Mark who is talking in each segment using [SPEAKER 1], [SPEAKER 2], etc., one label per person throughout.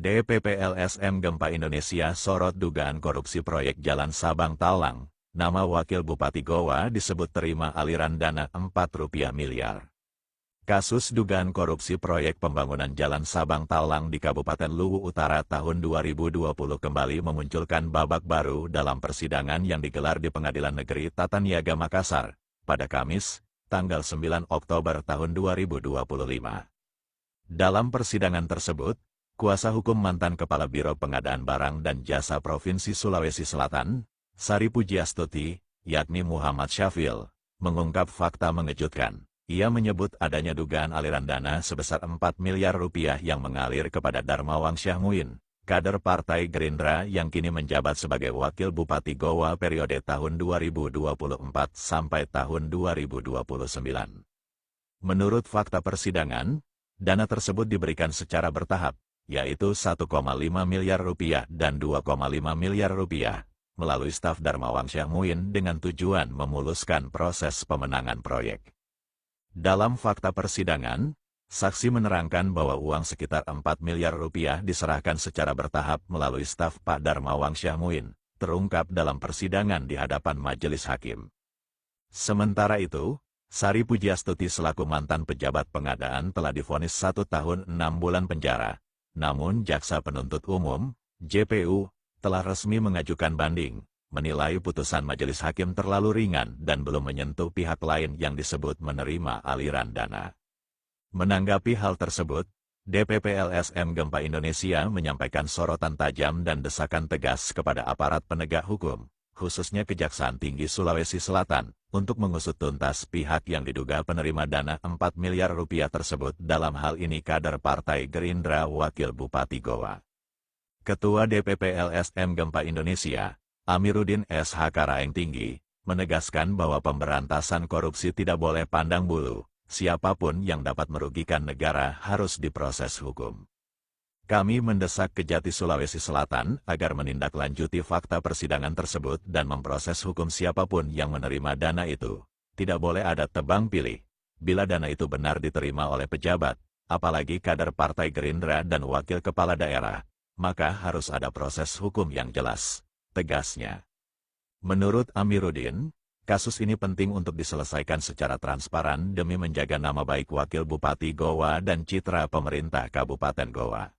[SPEAKER 1] DPP LSM Gempa Indonesia sorot dugaan korupsi proyek Jalan Sabang Talang. Nama Wakil Bupati Goa disebut terima aliran dana Rp4 miliar. Kasus dugaan korupsi proyek pembangunan Jalan Sabang Talang di Kabupaten Luwu Utara tahun 2020 kembali memunculkan babak baru dalam persidangan yang digelar di Pengadilan Negeri Tata Niaga Makassar pada Kamis, tanggal 9 Oktober tahun 2025. Dalam persidangan tersebut, kuasa hukum mantan Kepala Biro Pengadaan Barang dan Jasa Provinsi Sulawesi Selatan, Sari Pujiastuti, yakni Muhammad Syafil, mengungkap fakta mengejutkan. Ia menyebut adanya dugaan aliran dana sebesar Rp4 miliar yang mengalir kepada Darmawang Syahmuin, kader Partai Gerindra yang kini menjabat sebagai Wakil Bupati Goa periode tahun 2024 sampai tahun 2029. Menurut fakta persidangan, dana tersebut diberikan secara bertahap, yaitu Rp1,5 miliar dan Rp2,5 miliar melalui staf Darmawang Syahmuin dengan tujuan memuluskan proses pemenangan proyek. Dalam fakta persidangan, saksi menerangkan bahwa uang sekitar Rp4 miliar diserahkan secara bertahap melalui staf Pak Darmawang Syahmuin, terungkap dalam persidangan di hadapan majelis hakim. Sementara itu, Sari Pujiastuti selaku mantan pejabat pengadaan telah divonis 1 tahun 6 bulan penjara. Namun Jaksa Penuntut Umum, JPU, telah resmi mengajukan banding, menilai putusan majelis hakim terlalu ringan dan belum menyentuh pihak lain yang disebut menerima aliran dana. Menanggapi hal tersebut, DPP LSM Gempa Indonesia menyampaikan sorotan tajam dan desakan tegas kepada aparat penegak hukum, khususnya Kejaksaan Tinggi Sulawesi Selatan, untuk mengusut tuntas pihak yang diduga penerima dana Rp4 miliar tersebut, dalam hal ini kader Partai Gerindra Wakil Bupati Goa. Ketua DPP LSM Gempa Indonesia, Amiruddin SH Karaeng Tinggi, menegaskan bahwa pemberantasan korupsi tidak boleh pandang bulu, siapapun yang dapat merugikan negara harus diproses hukum. Kami mendesak Kejati Sulawesi Selatan agar menindaklanjuti fakta persidangan tersebut dan memproses hukum siapapun yang menerima dana itu. Tidak boleh ada tebang pilih. Bila dana itu benar diterima oleh pejabat, apalagi kader Partai Gerindra dan wakil kepala daerah, maka harus ada proses hukum yang jelas, tegasnya. Menurut Amiruddin, kasus ini penting untuk diselesaikan secara transparan demi menjaga nama baik Wakil Bupati Goa dan citra pemerintah Kabupaten Goa.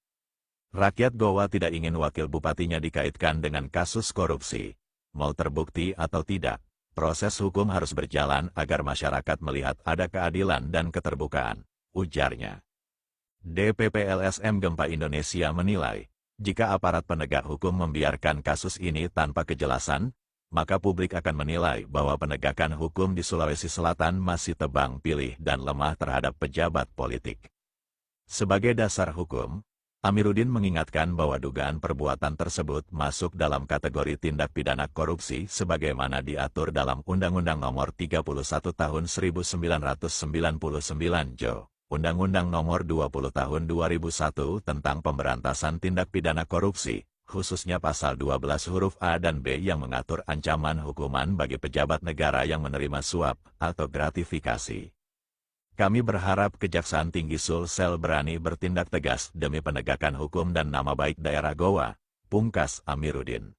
[SPEAKER 1] Rakyat Goa tidak ingin wakil bupatinya dikaitkan dengan kasus korupsi. Mau terbukti atau tidak, proses hukum harus berjalan agar masyarakat melihat ada keadilan dan keterbukaan, ujarnya. DPP LSM Gempa Indonesia menilai, jika aparat penegak hukum membiarkan kasus ini tanpa kejelasan, maka publik akan menilai bahwa penegakan hukum di Sulawesi Selatan masih tebang pilih dan lemah terhadap pejabat politik. Sebagai dasar hukum, Amiruddin mengingatkan bahwa dugaan perbuatan tersebut masuk dalam kategori tindak pidana korupsi sebagaimana diatur dalam Undang-Undang Nomor 31 Tahun 1999 (JO), Undang-Undang Nomor 20 Tahun 2001 tentang pemberantasan tindak pidana korupsi, khususnya pasal 12 huruf A dan B yang mengatur ancaman hukuman bagi pejabat negara yang menerima suap atau gratifikasi. Kami berharap Kejaksaan Tinggi Sulsel berani bertindak tegas demi penegakan hukum dan nama baik daerah Goa, pungkas Amiruddin.